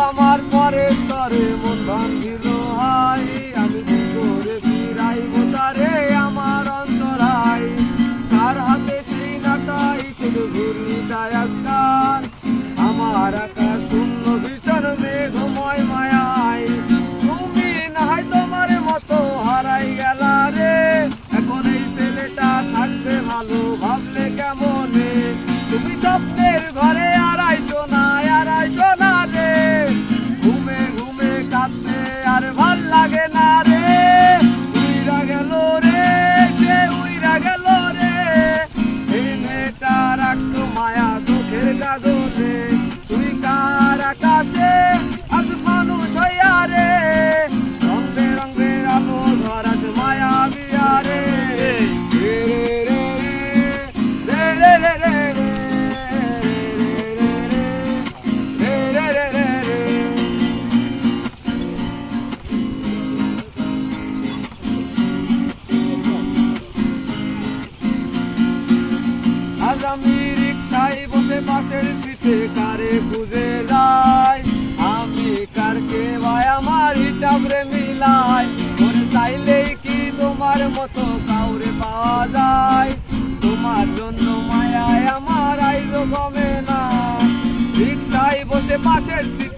আমার পরে তরে মন ভাঙিল হাই, আমি কি করে ফিরাইব তারে আমার অন্তরাই। তার হাতে সেই নাটাই শুধু ঘুরি দায়াস্কার, আমার আকাশ শূন্য ভীষণ মেঘময় মায়াই। তুমি নাহাই তোমার মতো হারাই গেলা রে, এখন এই ছেলেটা থাকবে ভালো ভাবলে কেমনে। তুমি স্বপ্নের ঘরে আড়াইশো না রে, ঘুমে ঘুমে কাঁদতে আর ভাল লাগে না রে। উইরা গেল রে, সে উইরা গেল রে, সেই মেয়েটা রাখতো মায়া চোখের কাজলে। তুই কার আকাশে আজ মানুষ হইয়া রে, রং বেরঙের আলো ধরাস মায়া বিয়া রে। আজ আমি রিক্সায় বসে পাশের সিটে কারে খুঁজে যাই, আমি কারকে ভাই আমার হিসাব রে মিলাই। মনে চাইলেই কি তোমার মতো কাউরে পাওয়া যায়, তোমার জন্য মায়ায় আমার আইলো কমে না। রিক্সায় বসে পাশের সিটে